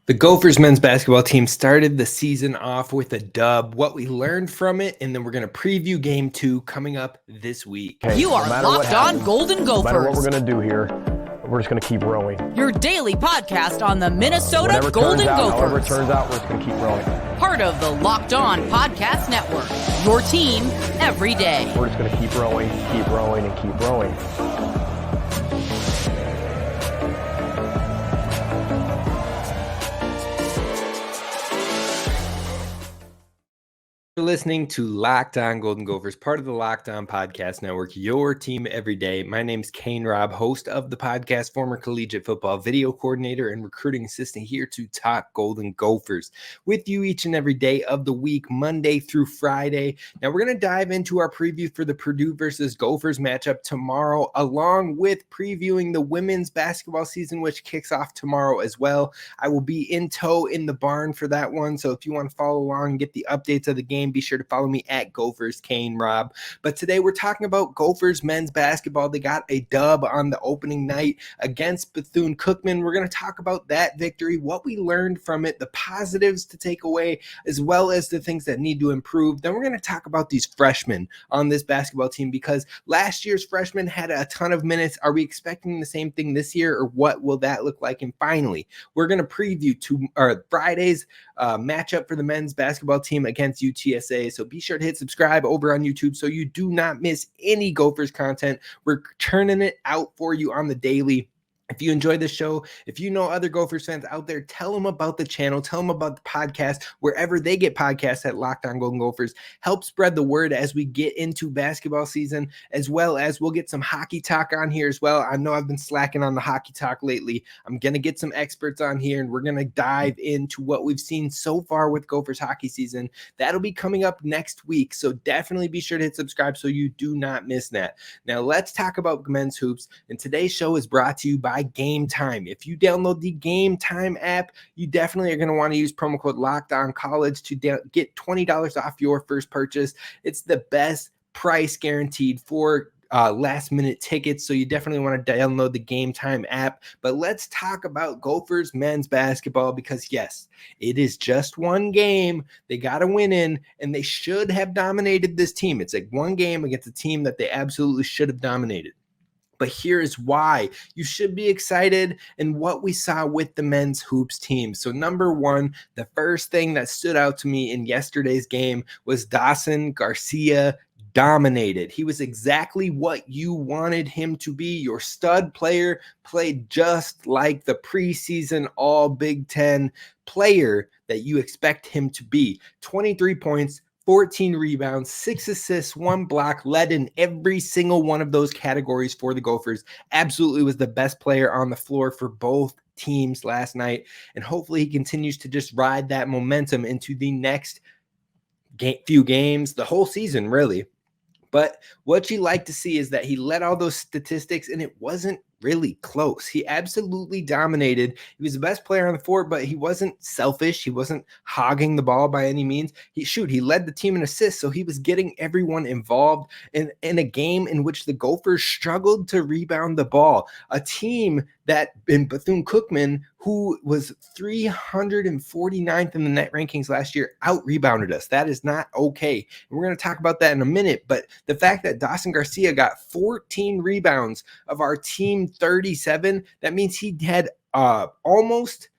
The Gophers men's basketball team started the season off with a dub, what we learned from it, and then we're going to preview game 2 coming up this week. Hey, You are Locked On Golden Gophers. No matter what we're going to do here, we're just going to keep rowing. Your daily podcast on the Minnesota Golden Gophers. However it turns out, we're just going to keep rowing. Part of the Locked On Podcast Network. Your team every day. We're just going to keep rowing, and keep rowing. You're listening to Locked On Golden Gophers, part of the Locked On Podcast Network, your team every day. My name's Kane Rob, host of the podcast, former collegiate football video coordinator and recruiting assistant here to talk Golden Gophers with you each and every day of the week, Monday through Friday. Now we're going to dive into our preview for the Purdue versus Gophers matchup tomorrow, along with previewing the women's basketball season, which kicks off tomorrow as well. I will be in tow in the barn for that one, so if you want to follow along and get the updates of the game, be sure to follow me at Gophers Kane Rob. But today we're talking about Gophers men's basketball. They got a dub on the opening night against Bethune-Cookman. We're going to talk about that victory, what we learned from it, the positives to take away, as well as the things that need to improve. Then we're going to talk about these freshmen on this basketball team, because last year's freshmen had a ton of minutes. Are we expecting the same thing this year, or what will that look like? And finally, we're going to preview Friday's matchup for the men's basketball team against UTSA. So be sure to hit subscribe over on YouTube so you do not miss any Gophers content. We're churning it out for you on the daily. If you enjoy this show, if you know other Gophers fans out there, tell them about the channel, tell them about the podcast, wherever they get podcasts at Locked On Golden Gophers. Help spread the word as we get into basketball season, as well as we'll get some hockey talk on here as well. I know I've been slacking on the hockey talk lately. I'm going to get some experts on here, and we're going to dive into what we've seen so far with Gophers hockey season. That'll be coming up next week, so definitely be sure to hit subscribe so you do not miss that. Now let's talk about men's hoops, and today's show is brought to you by Gametime. If you download the Gametime app, you definitely are going to want to use promo code LOCKEDONCollege to get $20 off your first purchase. It's the best price guaranteed for last minute tickets, so you definitely want to download the Gametime app. But let's talk about Gophers men's basketball, because yes, it is just one game they got to win in, and they should have dominated this team. It's like one game against a team that they absolutely should have dominated. But here is why you should be excited and what we saw with the men's hoops team. So number one, the first thing that stood out to me in yesterday's game was Dawson Garcia dominated. He was exactly what you wanted him to be. Your stud player, played just like the preseason all Big Ten player that you expect him to be. 23 points, 14 rebounds, 6 assists, 1 block, led in every single one of those categories for the Gophers. Absolutely was the best player on the floor for both teams last night. And hopefully he continues to just ride that momentum into the next few games, the whole season, really. But what you like to see is that he led all those statistics, and it wasn't really close. He absolutely dominated. He was the best player on the floor, but he wasn't selfish. He wasn't hogging the ball by any means. He led the team in assists, so he was getting everyone involved in a game in which the Gophers struggled to rebound the ball. A team that in Bethune-Cookman, who was 349th in the net rankings last year, out-rebounded us. That is not okay. And we're going to talk about that in a minute, but the fact that Dawson Garcia got 14 rebounds of our team 37, that means he had almost,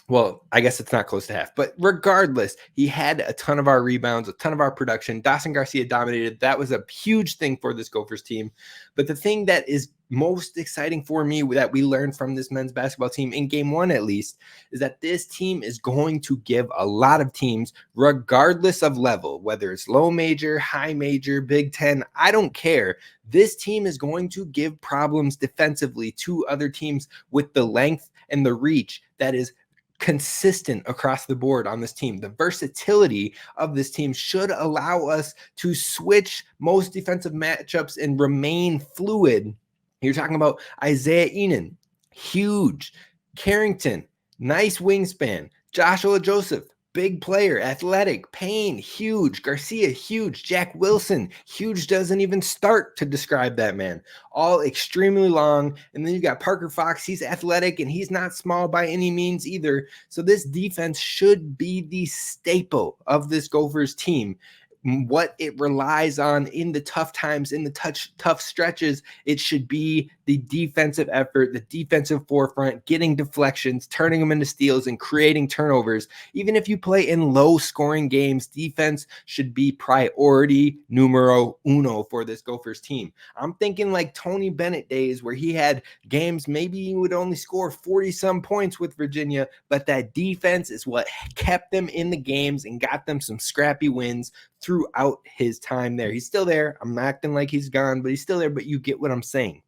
well, I guess it's not close to half, but regardless, he had a ton of our rebounds, a ton of our production. Dawson Garcia dominated. That was a huge thing for this Gophers team. But the thing that is most exciting for me that we learned from this men's basketball team in game 1, at least, is that this team is going to give a lot of teams, regardless of level, whether it's low major, high major, Big Ten, I don't care. This team is going to give problems defensively to other teams with the length and the reach that is consistent across the board on this team. The versatility of this team should allow us to switch most defensive matchups and remain fluid. You're talking about Isaiah Enan, huge. Carrington, nice wingspan. Ola-Joseph, big player, athletic. Payne, huge. Garcia, huge. Jack Wilson, huge, doesn't even start to describe that man. All extremely long. And then you got Parker Fox. He's athletic and he's not small by any means either. So this defense should be the staple of this Gophers team. What it relies on in the tough times, in the tough stretches, it should be the defensive effort, the defensive forefront, getting deflections, turning them into steals, and creating turnovers. Even if you play in low-scoring games, defense should be priority numero uno for this Gophers team. I'm thinking like Tony Bennett days where he had games, maybe he would only score 40-some points with Virginia, but that defense is what kept them in the games and got them some scrappy wins throughout his time there. He's still there. I'm acting like he's gone, but he's still there, but you get what I'm saying.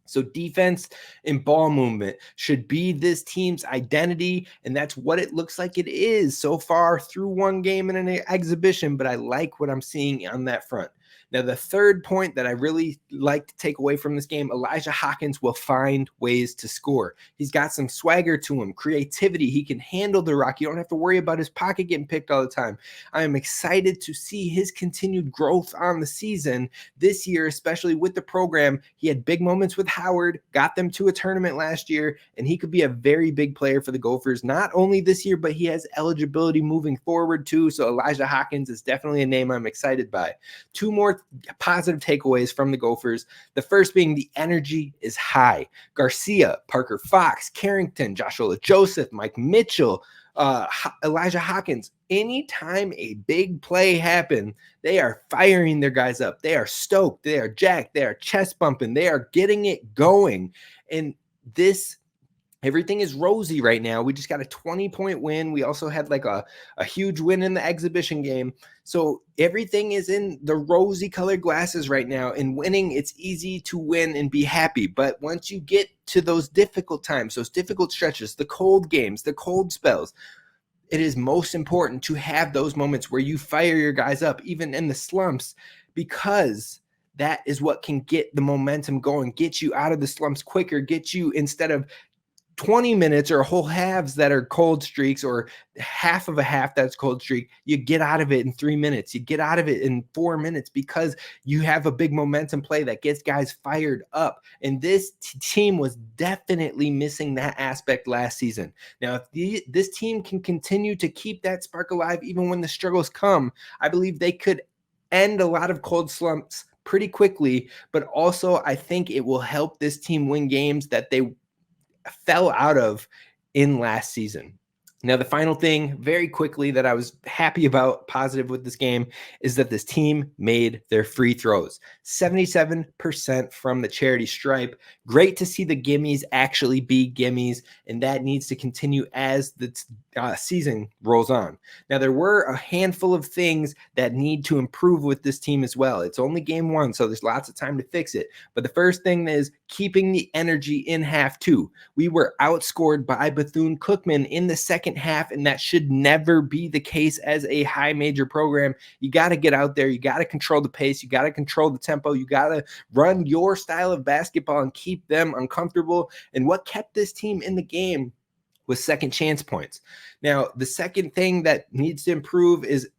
So defense and ball movement should be this team's identity, and that's what it looks like it is so far through one game in an exhibition, but I like what I'm seeing on that front. Now, the third point that I really like to take away from this game, Elijah Hawkins will find ways to score. He's got some swagger to him, creativity. He can handle the rock. You don't have to worry about his pocket getting picked all the time. I am excited to see his continued growth on the season this year, especially with the program. He had big moments with Howard, got them to a tournament last year, and he could be a very big player for the Gophers, not only this year, but he has eligibility moving forward too. So Elijah Hawkins is definitely a name I'm excited by. Two more positive takeaways from the Gophers. The first being the energy is high. Garcia, Parker Fox, Carrington, Josh Ola-Joseph, Mike Mitchell, Elijah Hawkins. Anytime a big play happens, they are firing their guys up. They are stoked. They are jacked. They are chest bumping. They are getting it going. And everything is rosy right now. We just got a 20-point win. We also had like a huge win in the exhibition game. So everything is in the rosy colored glasses right now. And winning, it's easy to win and be happy. But once you get to those difficult times, those difficult stretches, the cold games, the cold spells, it is most important to have those moments where you fire your guys up, even in the slumps, because that is what can get the momentum going, get you out of the slumps quicker, get you, instead of 20 minutes or whole halves that are cold streaks or half of a half that's cold streak, you get out of it in 3 minutes. You get out of it in 4 minutes because you have a big momentum play that gets guys fired up. And this team was definitely missing that aspect last season. Now, if this team can continue to keep that spark alive even when the struggles come, I believe they could end a lot of cold slumps pretty quickly. But also, I think it will help this team win games that they fell out of in last season. Now, the final thing very quickly that I was happy about, positive with this game, is that this team made their free throws. 77% from the charity stripe. Great to see the gimmies actually be gimmies, and that needs to continue as the season rolls on. Now, there were a handful of things that need to improve with this team as well. It's only game one, so there's lots of time to fix it. But the first thing is keeping the energy in half two. We were outscored by Bethune-Cookman in the second half, and that should never be the case as a high major program. You got to get out there. You got to control the pace. You got to control the tempo. You got to run your style of basketball and keep them uncomfortable. And what kept this team in the game was second chance points. Now, the second thing that needs to improve is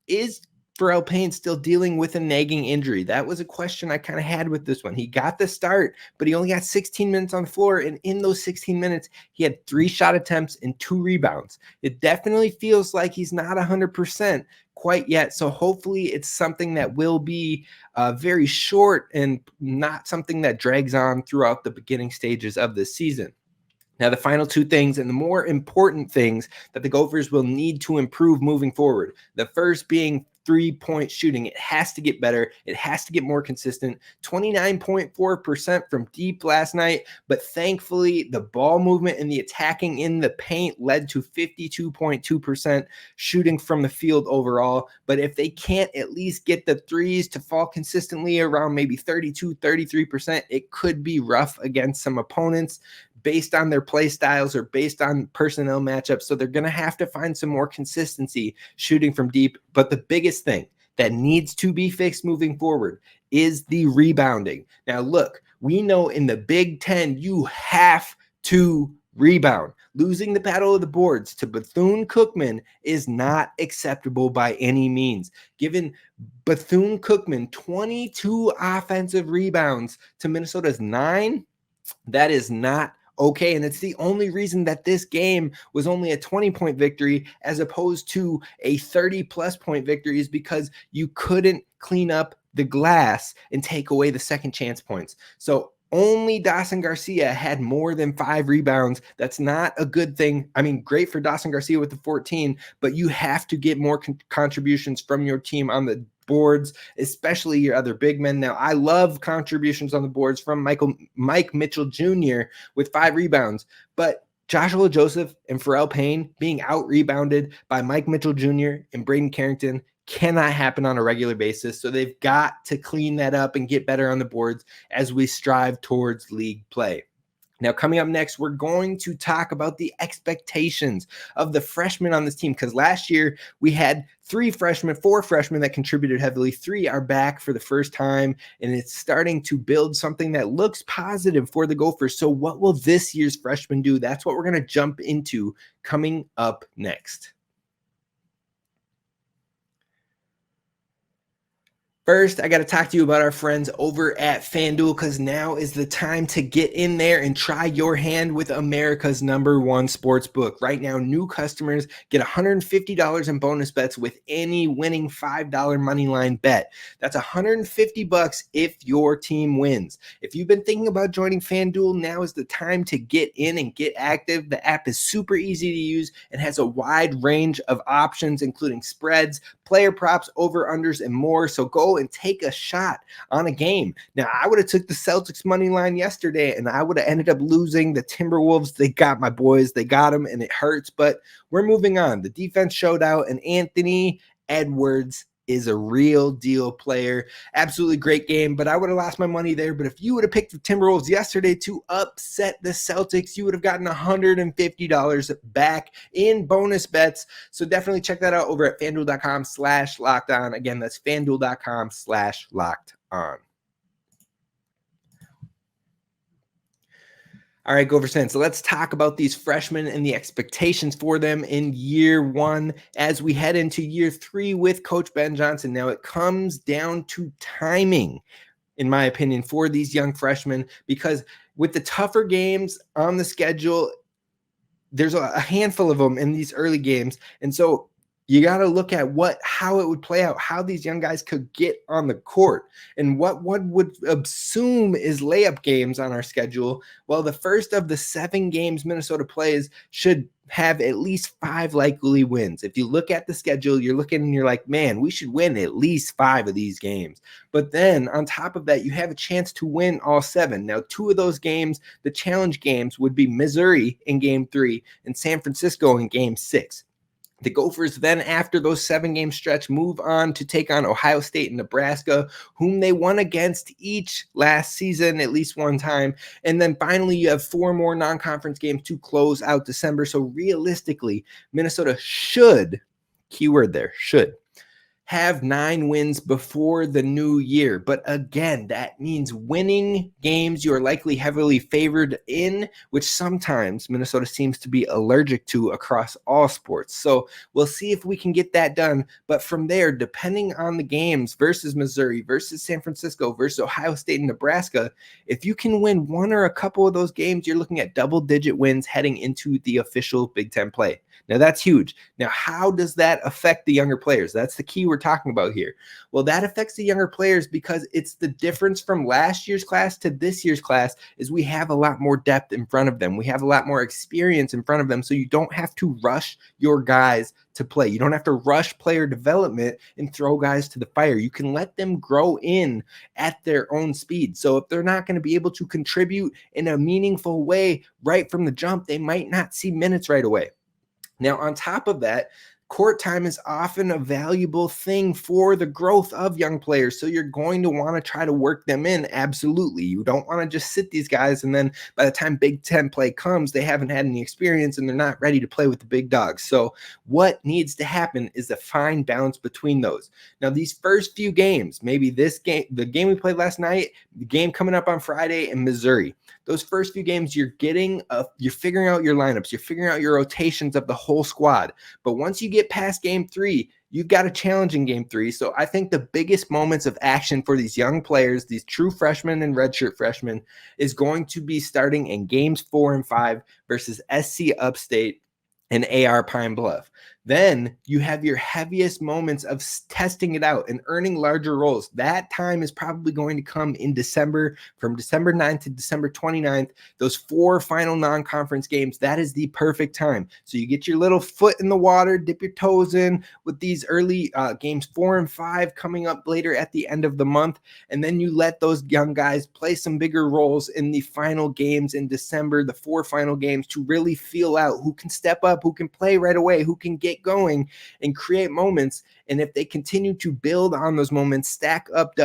Pharrell Payne still dealing with a nagging injury? That was a question I kind of had with this one. He got the start, but he only got 16 minutes on the floor. And in those 16 minutes, he had 3 shot attempts and 2 rebounds. It definitely feels like he's not 100% quite yet. So hopefully it's something that will be very short and not something that drags on throughout the beginning stages of the season. Now, the final 2 things and the more important things that the Gophers will need to improve moving forward. The first being 3-point shooting. It has to get better. It has to get more consistent. 29.4% from deep last night, but thankfully the ball movement and the attacking in the paint led to 52.2% shooting from the field overall. But if they can't at least get the threes to fall consistently around maybe 32-33%, it could be rough against some opponents based on their play styles or based on personnel matchups. So they're going to have to find some more consistency shooting from deep. But the biggest thing that needs to be fixed moving forward is the rebounding. Now, look, we know in the Big Ten, you have to rebound. Losing the battle of the boards to Bethune-Cookman is not acceptable by any means. Given Bethune-Cookman 22 offensive rebounds to Minnesota's 9, that is not okay. And it's the only reason that this game was only a 20-point victory as opposed to a 30-plus point victory is because you couldn't clean up the glass and take away the second chance points. So only Dawson Garcia had more than 5 rebounds. That's not a good thing. I mean, great for Dawson Garcia with the 14, but you have to get more contributions from your team on the boards, especially your other big men. Now, I love contributions on the boards from Mike Mitchell Jr. with 5 rebounds, but Josh Ola-Joseph and Pharrell Payne being out-rebounded by Mike Mitchell Jr. and Braden Carrington cannot happen on a regular basis. So they've got to clean that up and get better on the boards as we strive towards league play. Now, coming up next, we're going to talk about the expectations of the freshmen on this team, because last year we had 4 freshmen that contributed heavily. 3 are back for the first time, and it's starting to build something that looks positive for the Gophers. So what will this year's freshmen do? That's what we're going to jump into coming up next. First, I got to talk to you about our friends over at FanDuel, because now is the time to get in there and try your hand with America's #1 sports book. Right now, new customers get $150 in bonus bets with any winning $5 moneyline bet. That's $150 if your team wins. If you've been thinking about joining FanDuel, now is the time to get in and get active. The app is super easy to use and has a wide range of options, including spreads, player props, over-unders, and more. So go and take a shot on a game. Now, I would have took the Celtics money line yesterday, and I would have ended up losing. The Timberwolves, they got my boys. They got them, and it hurts. But we're moving on. The defense showed out, and Anthony Edwards is a real deal player. Absolutely great game, but I would have lost my money there. But if you would have picked the Timberwolves yesterday to upset the Celtics, you would have gotten $150 back in bonus bets. So definitely check that out over at FanDuel.com/lockedon. Again, that's FanDuel.com/lockedon. All right, Gophers fans, so let's talk about these freshmen and the expectations for them in year 1 as we head into year 3 with Coach Ben Johnson. Now, it comes down to timing, in my opinion, for these young freshmen, because with the tougher games on the schedule, there's a handful of them in these early games. And so you got to look at how it would play out, how these young guys could get on the court, and what one would assume is layup games on our schedule. Well, the first of the 7 games Minnesota plays should have at least 5 likely wins. If you look at the schedule, you're looking and you're like, man, we should win at least 5 of these games. But then on top of that, you have a chance to win all 7. Now, 2 of those games, the challenge games, would be Missouri in game 3 and San Francisco in game 6. The Gophers then, after those 7-game stretch, move on to take on Ohio State and Nebraska, whom they won against each last season at least one time. And then finally, you have 4 more non-conference games to close out December. So realistically, Minnesota should, keyword there, should, have 9 wins before the new year. But again, that means winning games you are likely heavily favored in, which sometimes Minnesota seems to be allergic to across all sports. So we'll see if we can get that done. But from there, depending on the games versus Missouri, versus San Francisco, versus Ohio State and Nebraska, if you can win one or a couple of those games, you're looking at double-digit wins heading into the official Big Ten play. Now, that's huge. Now, how does that affect the younger players? That's the key we're talking about here. Well, that affects the younger players because it's the difference from last year's class to this year's class is we have a lot more depth in front of them. We have a lot more experience in front of them, so you don't have to rush your guys to play. You don't have to rush player development and throw guys to the fire. You can let them grow in at their own speed. So if they're not going to be able to contribute in a meaningful way right from the jump, they might not see minutes right away. Now, on top of that, court time is often a valuable thing for the growth of young players. So you're going to want to try to work them in. Absolutely. You don't want to just sit these guys and then by the time Big Ten play comes, they haven't had any experience and they're not ready to play with the big dogs. So what needs to happen is a fine balance between those. Now, these first few games, maybe this game, the game we played last night, the game coming up on Friday in Missouri, those first few games, you're figuring out your lineups, you're figuring out your rotations of the whole squad. But once you get past game 3, you've got a challenge in game 3. So I think the biggest moments of action for these young players, these true freshmen and redshirt freshmen, is going to be starting in games 4 and 5 versus SC Upstate and AR Pine Bluff. Then you have your heaviest moments of testing it out and earning larger roles. That time is probably going to come in December, from December 9th to December 29th. Those 4 final non-conference games, that is the perfect time. So you get your little foot in the water, dip your toes in with these early games 4 and 5 coming up later at the end of the month. And then you let those young guys play some bigger roles in the final games in December, the 4 final games, to really feel out who can step up, who can play right away, who can get going and create moments. And if they continue to build on those moments, stack up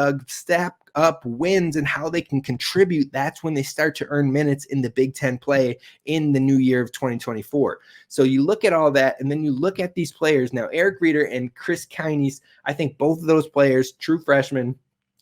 wins and how they can contribute, that's when they start to earn minutes in the Big Ten play in the new year of 2024. So you look at all that, and then you look at these players. Now, Eric Reeder and Chris Kines, I think both of those players, true freshmen,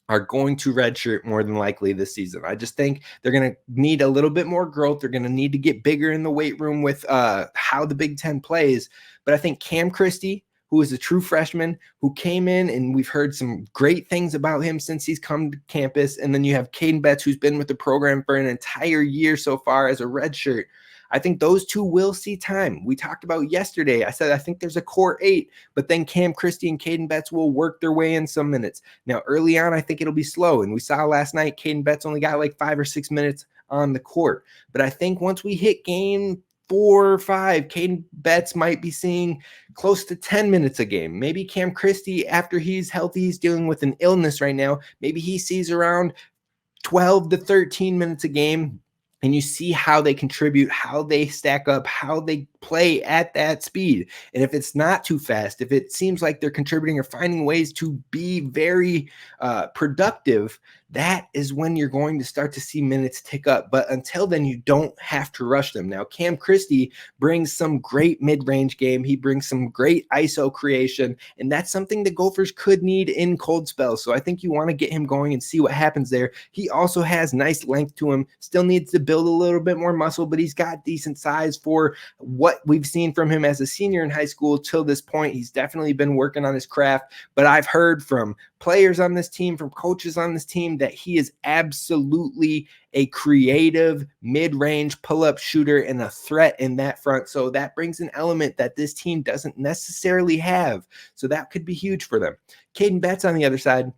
are going to redshirt more than likely this season. I just think they're going to need a little bit more growth. They're going to need to get bigger in the weight room with how the Big Ten plays. But I think Cam Christie, who is a true freshman, who came in, and we've heard some great things about him since he's come to campus. And then you have Caden Betts, who's been with the program for an entire year so far as a redshirt. I think those two will see time. We talked about yesterday. I said I think there's a core 8, but then Cam Christie and Caden Betts will work their way in some minutes. Now, early on, I think it'll be slow. And we saw last night, Caden Betts only got like 5 or 6 minutes on the court. But I think once we hit game 4 or 5, Caden Betts might be seeing close to 10 minutes a game. Maybe Cam Christie, after he's healthy, he's dealing with an illness right now, maybe he sees around 12 to 13 minutes a game. And you see how they contribute, how they stack up, how they play at that speed. And if it's not too fast, if it seems like they're contributing or finding ways to be very productive, that is when you're going to start to see minutes tick up. But until then, you don't have to rush them. Now, Cam Christie brings some great mid-range game. He brings some great ISO creation, and that's something the Gophers could need in cold spells. So I think you want to get him going and see what happens there. He also has nice length to him, still needs to build a little bit more muscle, but he's got decent size for what we've seen from him as a senior in high school till this point. He's definitely been working on his craft, but I've heard from players on this team, from coaches on this team, that he is absolutely a creative mid-range pull-up shooter and a threat in that front. So that brings an element that this team doesn't necessarily have. So that could be huge for them. Caden Betts on the other side,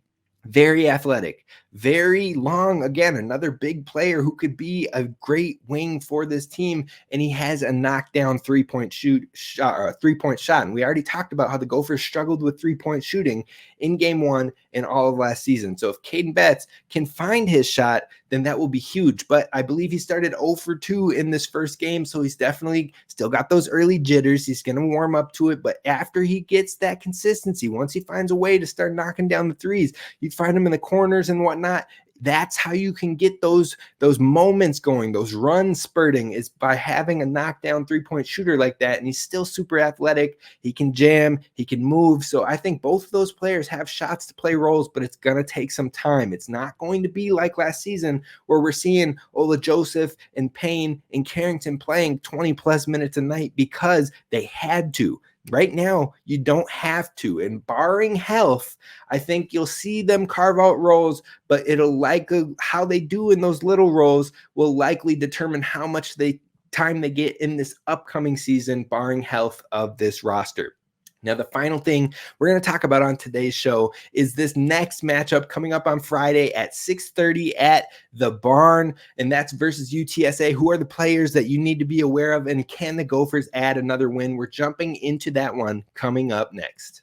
very athletic, very long. Again, another big player who could be a great wing for this team. And he has a knockdown three-point shot. And we already talked about how the Gophers struggled with three-point shooting in game 1 and all of last season. So if Caden Betts can find his shot, then that will be huge. But I believe he started 0 for 2 in this first game. So he's definitely still got those early jitters. He's going to warm up to it. But after he gets that consistency, once he finds a way to start knocking down the threes, you find him in the corners and whatnot. That's how you can get those moments going, those runs spurting, is by having a knockdown three-point shooter like that. And he's still super athletic. He can jam, he can move. So I think both of those players have shots to play roles, but it's going to take some time. It's not going to be like last season where we're seeing Ola-Joseph and Payne and Carrington playing 20 plus minutes a night because they had to. Right now, you don't have to. And barring health, I think you'll see them carve out roles, but it'll how they do in those little roles will likely determine how much time they get in this upcoming season, barring health of this roster. Now, the final thing we're going to talk about on today's show is this next matchup coming up on Friday at 6:30 at the Barn, and that's versus UTSA. Who are the players that you need to be aware of, and can the Gophers add another win? We're jumping into that one coming up next.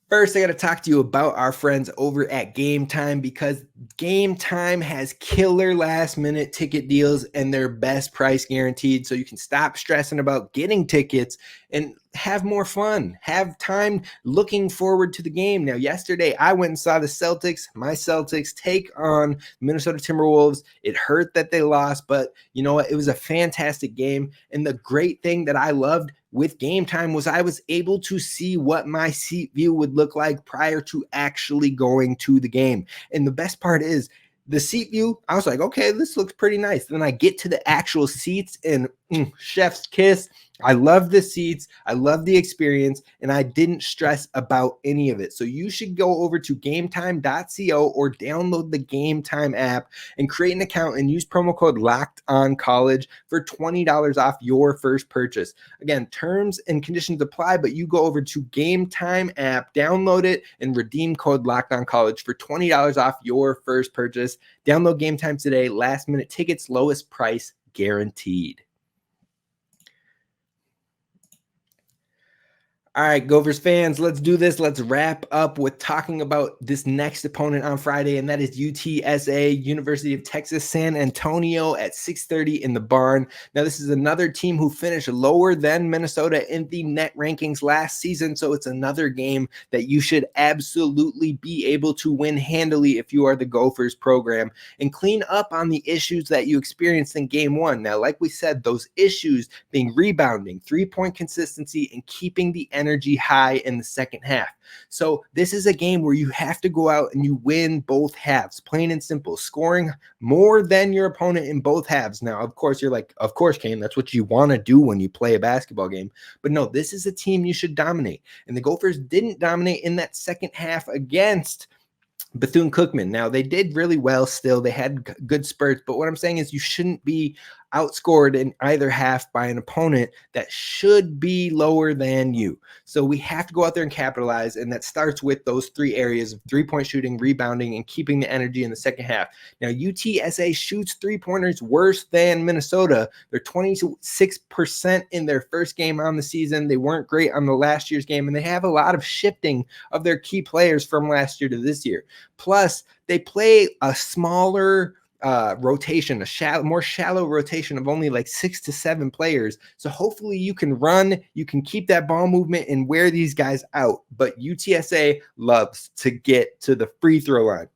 First, I got to talk to you about our friends over at Gametime, because Gametime has killer last-minute ticket deals and their best price guaranteed, so you can stop stressing about getting tickets and have more fun, have time looking forward to the game. Now, yesterday, I went and saw the my Celtics take on Minnesota Timberwolves. It hurt that they lost, but you know what? It was a fantastic game, and the great thing that I loved with Gametime was I was able to see what my seat view would look like prior to actually going to the game. And the best part is the seat view, I was like, okay, this looks pretty nice. Then I get to the actual seats and chef's kiss. I love the seats. I love the experience, and I didn't stress about any of it. So you should go over to gametime.co or download the Gametime app and create an account and use promo code LOCKEDONCollege for $20 off your first purchase. Again, terms and conditions apply, but you go over to Gametime app, download it, and redeem code LOCKEDONCollege for $20 off your first purchase. Download Gametime today. Last minute tickets, lowest price guaranteed. All right, Gophers fans, let's do this. Let's wrap up with talking about this next opponent on Friday, and that is UTSA, University of Texas San Antonio at 6:30 in the barn. Now, this is another team who finished lower than Minnesota in the net rankings last season, so it's another game that you should absolutely be able to win handily if you are the Gophers program and clean up on the issues that you experienced in game one. Now, like we said, those issues being rebounding, three-point consistency, and keeping the energy high in the second half. So this is a game where you have to go out and you win both halves, plain and simple, scoring more than your opponent in both halves. Now, of course, you're like, of course, Kane, that's what you want to do when you play a basketball game. But no, this is a team you should dominate. And the Gophers didn't dominate in that second half against Bethune-Cookman. Now, they did really well still. They had good spurts, but what I'm saying is you shouldn't be outscored in either half by an opponent that should be lower than you. So we have to go out there and capitalize, and that starts with those three areas of three-point shooting, rebounding, and keeping the energy in the second half. Now, UTSA shoots three-pointers worse than Minnesota. They're 26% in their first game on the season. They weren't great on the last year's game, and they have a lot of shifting of their key players from last year to this year. Plus, they play a smaller rotation, more shallow rotation of only like 6 to 7 players. So hopefully you can run, you can keep that ball movement and wear these guys out. But UTSA loves to get to the free throw line.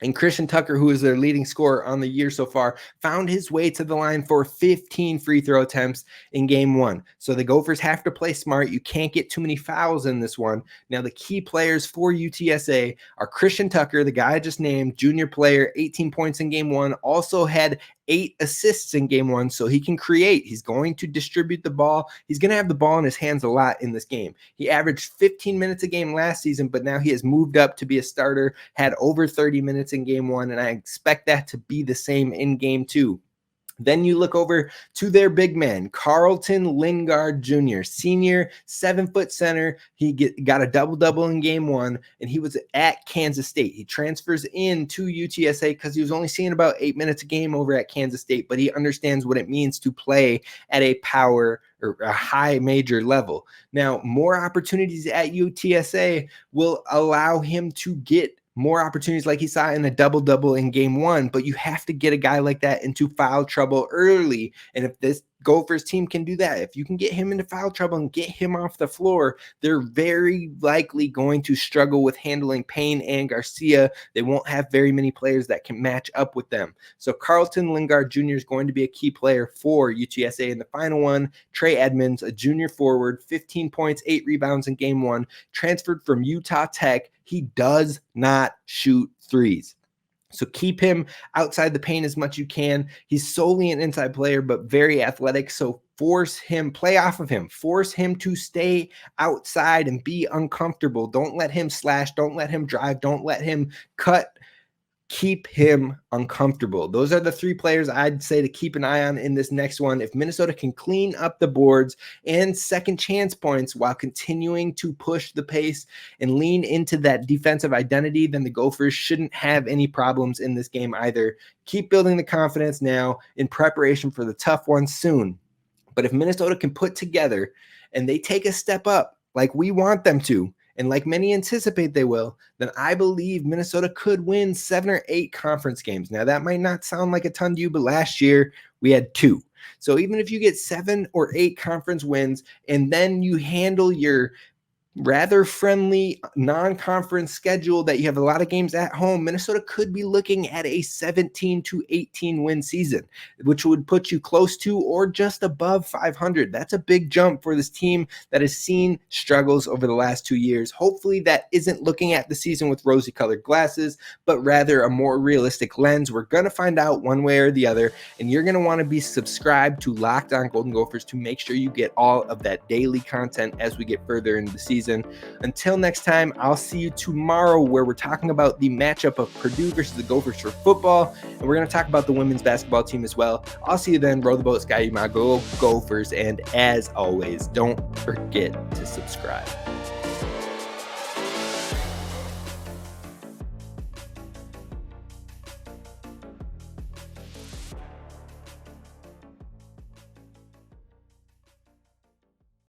And Christian Tucker, who is their leading scorer on the year so far, found his way to the line for 15 free throw attempts in game one. So the Gophers have to play smart. You can't get too many fouls in this one. Now, the key players for UTSA are Christian Tucker, the guy I just named, junior player, 18 points in game one, also had 8 assists in game one, so he can create. He's going to distribute the ball. He's going to have the ball in his hands a lot in this game. He averaged 15 minutes a game last season, but now he has moved up to be a starter, had over 30 minutes in game one, and I expect that to be the same in game two. Then you look over to their big man, Carlton Lingard Jr., senior, 7-foot center. He got a double-double in game one, and he was at Kansas State. He transfers in to UTSA because he was only seeing about 8 minutes a game over at Kansas State, but he understands what it means to play at a power or a high major level. Now, more opportunities at UTSA will allow him to get more opportunities like he saw in a double-double in game one, but you have to get a guy like that into foul trouble early. And if this Gophers team can do that, if you can get him into foul trouble and get him off the floor, they're very likely going to struggle with handling Payne and Garcia. They won't have very many players that can match up with them. So Carlton Lingard Jr. is going to be a key player for UTSA. And the final one, Trey Edmonds, a junior forward, 15 points, 8 rebounds in game one, transferred from Utah Tech. He does not shoot threes. So keep him outside the paint as much as you can. He's solely an inside player, but very athletic. So force him, play off of him, force him to stay outside and be uncomfortable. Don't let him slash. Don't let him drive. Don't let him cut. Keep him uncomfortable. Those are the 3 players I'd say to keep an eye on in this next one. If Minnesota can clean up the boards and second chance points while continuing to push the pace and lean into that defensive identity, then the Gophers shouldn't have any problems in this game either. Keep building the confidence now in preparation for the tough one soon. But if Minnesota can put together and they take a step up like we want them to, and like many anticipate they will, then I believe Minnesota could win 7 or 8 conference games. Now, that might not sound like a ton to you, but last year we had 2. So even if you get 7 or 8 conference wins and then you handle your rather friendly non-conference schedule that you have a lot of games at home, Minnesota could be looking at a 17-18 win season, which would put you close to or just above 500. That's a big jump for this team that has seen struggles over the last 2 years. Hopefully that isn't looking at the season with rosy-colored glasses, but rather a more realistic lens. We're going to find out one way or the other, and you're going to want to be subscribed to Locked On Golden Gophers to make sure you get all of that daily content as we get further into the season. Until next time, I'll see you tomorrow where we're talking about the matchup of Purdue versus the Gophers for football, and we're going to talk about the women's basketball team as well. I'll see you then. Row the boat, Sky, my Gophers, and as always, don't forget to subscribe.